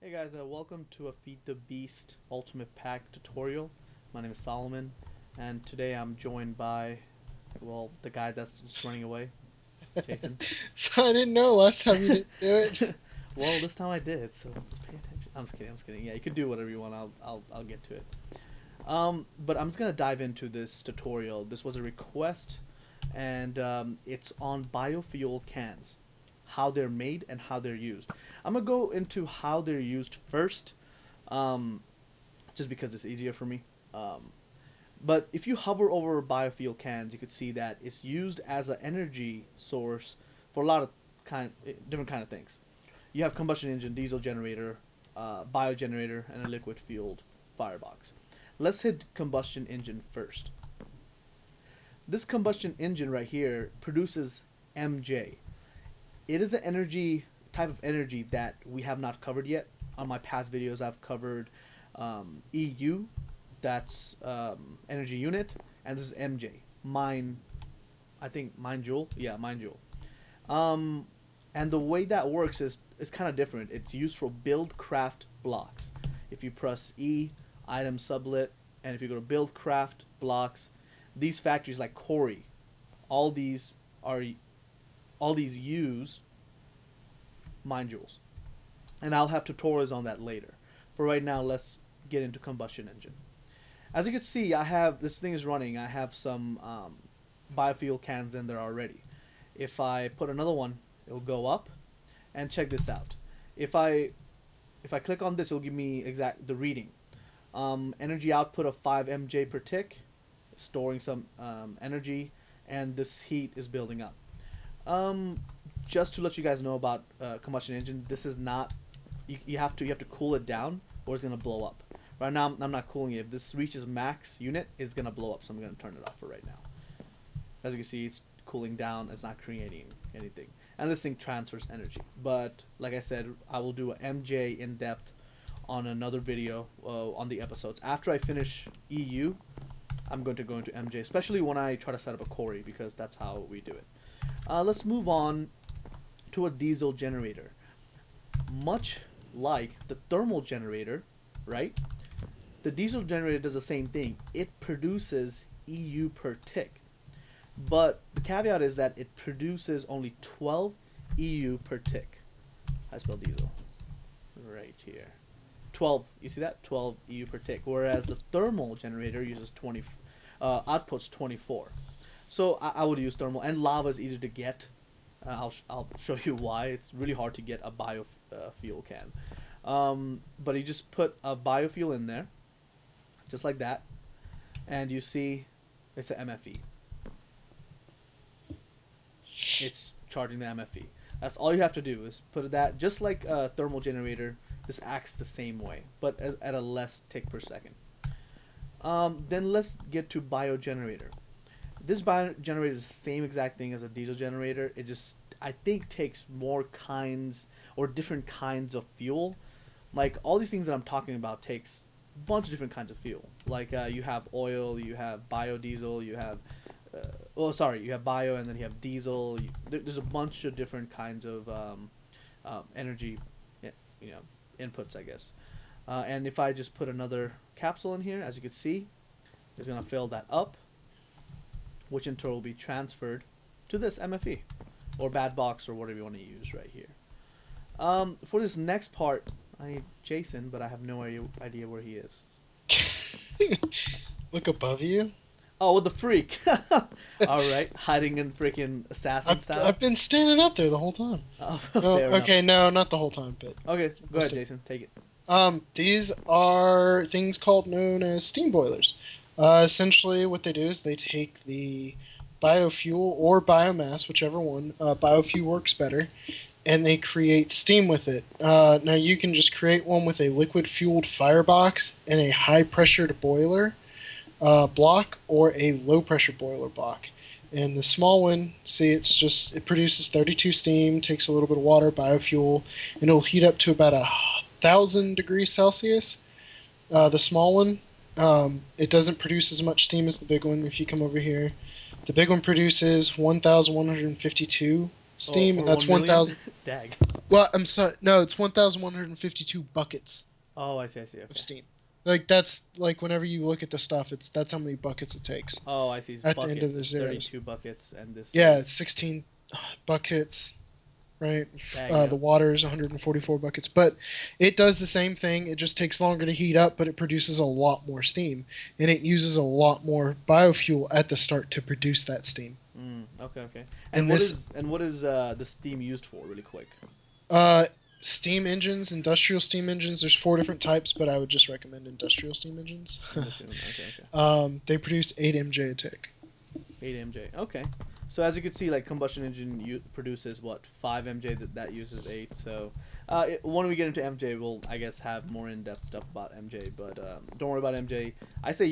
Hey guys, welcome to a Feed the Beast Ultimate Pack tutorial. My name is Solomon, and today I'm joined by, well, the guy that's just running away, Jason. So I didn't know last time you didn't do it. Well, this time I did, so just pay attention. I'm just kidding. I'm just kidding. Yeah, you can do whatever you want. I'll get to it. But I'm just gonna dive into this tutorial. This was a request, and it's on biofuel cans, how they're made and how they're used. I'm gonna go into how they're used first, um, just because it's easier for me. But if you hover over biofuel cans, you could see that it's used as an energy source for a lot of different kind of things. You have combustion engine, diesel generator, biogenerator, and a liquid fueled firebox. Let's hit combustion engine first. This combustion engine right here produces MJ. It is an energy type of energy that we have not covered yet. On my past videos, I've covered EU, that's energy unit, and this is MJ. Mine, I think mine joule. Yeah, mine joule. Um, and the way that works is kind of different. It's used for build craft blocks. If you press E, item sublet, and if you go to build craft blocks, these factories like Corey, all these are all these use mine joules, and I'll have tutorials on that later. For right now, let's get into combustion engine. As you can see, I have this thing is running. I have some biofuel cans in there already. If I put another one, it'll go up. And check this out. If I if I click on this, it'll give me exact the reading. Energy output of 5 mj per tick, storing some energy, and this heat is building up. Um, just to let you guys know about combustion engine, this is not you have to cool it down or it's gonna blow up. Right now I'm not cooling it. If this reaches max unit, it's gonna blow up. So I'm gonna turn it off for right now. As you can see, it's cooling down. It's not creating anything, and this thing transfers energy. But like I said, I will do a MJ in depth on another video on the episodes. After I finish EU, I'm going to go into MJ, especially when I try to set up a Corey because that's how we do it. Let's move on to a diesel generator. Much like the thermal generator, right? The diesel generator does the same thing. It produces EU per tick. But the caveat is that it produces only 12 EU per tick. I spell diesel. Right here. 12, you see that? 12 EU per tick. Whereas the thermal generator uses 20, outputs 24. So I would use thermal. And lava is easy to get. I'll show you why. It's really hard to get a biofuel can. But you just put a biofuel in there, just like that. And you see it's an MFE. It's charging the MFE. That's all you have to do is put that, just like a thermal generator. This acts the same way, but at a less tick per second. Then let's get to biogenerator. This biogenerator is the same exact thing as a diesel generator. It just, I think, takes more kinds or different kinds of fuel. Like all these things that I'm talking about takes a bunch of different kinds of fuel. Like you have oil, you have biodiesel, you have you have bio, and then you have diesel. There's a bunch of different kinds of energy, you know, inputs, I guess. And if I just put another capsule in here, as you can see, it's gonna fill that up, which in turn will be transferred to this MFE or bad box or whatever you want to use right here. For this next part, I need Jason, but I have no idea where he is. Look above you. Oh, with the freak. All right, hiding in freaking assassin I've style. been standing up there the whole time. Oh, No, fair enough. okay, no, not the whole time, but Okay, go most ahead, of Jason. Take it. these are things called known as steam boilers. Essentially, what they do is they take the biofuel or biomass, whichever one. Biofuel works better, and they create steam with it. Now you can just create one with a liquid fueled firebox and a high pressured boiler block or a low pressure boiler block. And the small one, see, it produces 32 steam, takes a little bit of water, biofuel, and it'll heat up to about 1,000 degrees Celsius. The small one, it doesn't produce as much steam as the big one. If you come over here, the big one produces 1,152 steam, or and that's 1 million? 1,000. Dag. Well, I'm sorry. No, it's 1,152 buckets Oh, I see. I see. of Okay. steam. Like that's like whenever you look at the stuff, that's how many buckets it takes Oh, I see. It's at the end of buckets. the It's zeros. 32 buckets, and this Yeah, is it's 16 buckets, right? dag. Yeah. The water is 144 buckets, but it does the same thing. It just takes longer to heat up, but it produces a lot more steam, and it uses a lot more biofuel at the start to produce that steam. Okay. Okay. And And what this is the steam used for? Really quick. uh, steam engines, industrial steam engines. There's 4 different types, but I would just recommend industrial steam engines. Okay. Okay. They produce 8 MJ a tick. 8 MJ. Okay. So as you can see, like combustion engine produces what 5 MJ that uses 8. So when we get into MJ, we'll I guess have more in-depth stuff about MJ. But don't worry about MJ. I say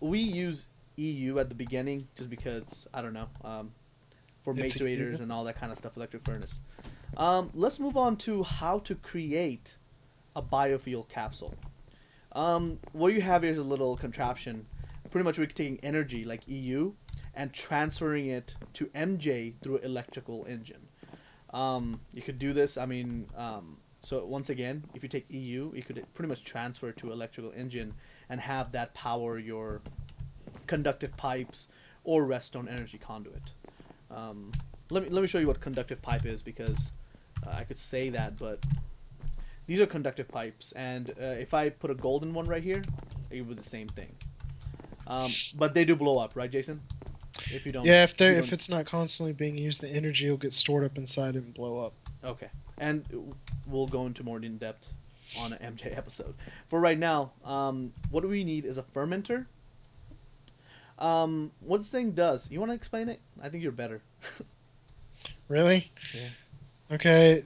we use EU at the beginning just because I don't know for It's macerator easier. and all that kind of stuff, electric furnace. Let's move on to how to create a biofuel capsule. What you have here is a little contraption. Pretty much we're taking energy like EU and transferring it to MJ through an electrical engine. You could do this. I mean, so once again, if you take EU, you could pretty much transfer it to electrical engine and have that power your conductive pipes or redstone energy conduit. Let me show you what conductive pipe is because I could say that, but these are conductive pipes, and if I put a golden one right here, it would be the same thing. But they do blow up, right, Jason? If you don't. Yeah, If if it's not constantly being used, the energy will get stored up inside it and blow up. Okay, and we'll go into more in depth on an MJ episode. For right now, what we need is a fermenter. What this thing does? You want to explain it? I think you're better. Really? Yeah. Okay,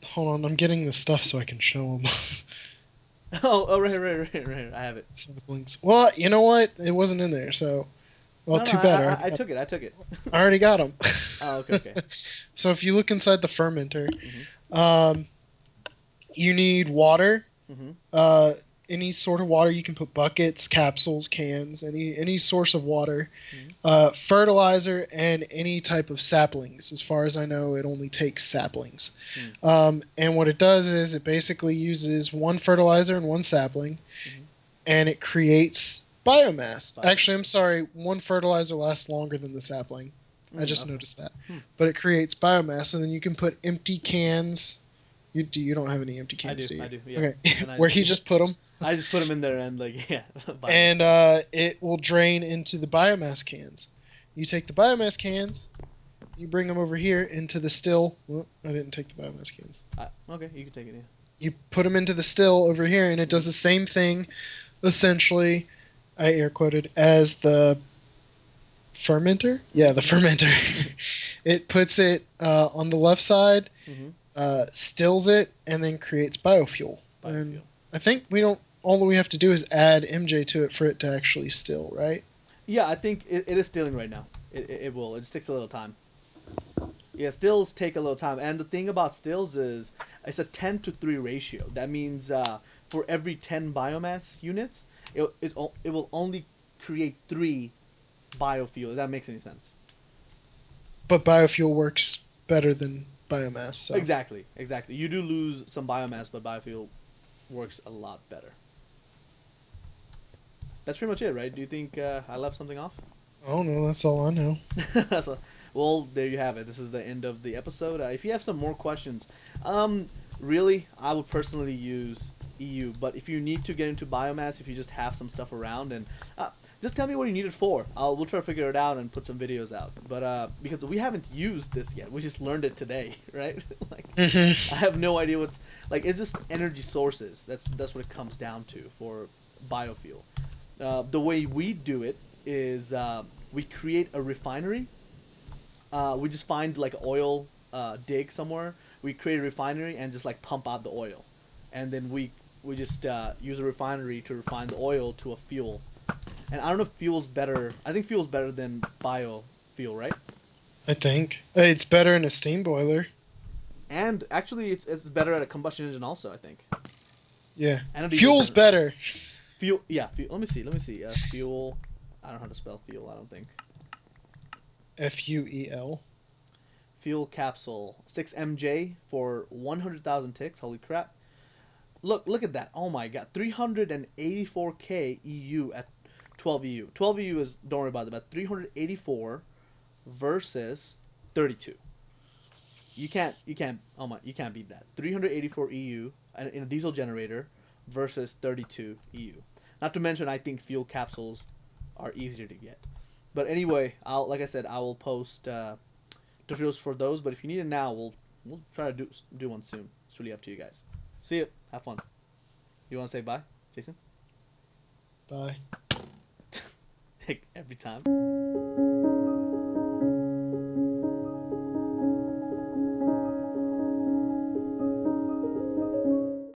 hold on. I'm getting the stuff so I can show them. Right. I have it. Links. Well, you know what? It wasn't in there, so well, No, too bad. I took it. I took it. I already got them. Oh, okay. So if you look inside the fermenter, Mhm. um, you need water. Mhm. Any sort of water. You can put buckets, capsules, cans, any source of water. Mhm. Fertilizer and any type of saplings. As far as I know, it only takes saplings. And what it does is it basically uses one fertilizer and one sapling, Mhm. and it creates biomass. Biomass. Actually, I'm sorry, one fertilizer lasts longer than the sapling. I just Okay. noticed that. Hmm. But it creates biomass, and then you can put empty cans. You don't have any empty I cans, do. do you? I do. Yeah. Okay. And Where he just put them. I just put them in there and like yeah. And it will drain into the biomass cans. You take the biomass cans, you bring them over here into the still. Well, I didn't take the biomass cans. Okay, you can take it. Yeah. You put them into the still over here, and it does the same thing, essentially. I air quoted as the fermenter. Yeah, the fermenter. It puts it on the left side, stills it, and then creates biofuel. And Biofuel. I think we don't. All that we have to do is add MJ to it for it to actually still, right? Yeah, I think it is stilling right now. It will. It just takes a little time. Yeah, stills take a little time, and the thing about stills is it's a 10-to-3 ratio. That means for every 10 biomass units, it will only create 3 biofuel. If that makes any sense. But biofuel works better than biomass. So. Exactly. You do lose some biomass, but biofuel works a lot better. That's pretty much it, right? Do you think I left something off? Oh no, that's all I know. So, well, there you have it. This is the end of the episode. If you have some more questions, really, I would personally use EU. But if you need to get into biomass, if you just have some stuff around, and just tell me what you need it for. We'll try to figure it out and put some videos out. But because we haven't used this yet, we just learned it today, right? Like, I have no idea what's like. It's just energy sources. That's what it comes down to for biofuel. The way we do it is we create a refinery. We just find like oil dig somewhere. We create a refinery and just like pump out the oil, and then we just use a refinery to refine the oil to a fuel. And I don't know if fuel's better. I think fuel's better than biofuel, right? I think it's better in a steam boiler. And actually, it's better at a combustion engine also. I think. Yeah. And a diesel Fuel's generator. better. Fuel. Yeah. Let me see. Fuel. I don't know how to spell fuel. I don't think. FUEL. fuel capsule 6MJ for 100,000 ticks. Holy crap! Look at that. Oh my god, 384k EU at 12 EU. 12 EU is, don't worry about it, but 384 versus 32. You can't beat that. 384 EU in a diesel generator versus 32 EU. Not to mention, I think fuel capsules are easier to get. But anyway, like I said, I will post tutorials for those. But if you need it now, we'll try to do one soon. It's really up to you guys. See you. Have fun. You want to say bye, Jason? Bye. Every time.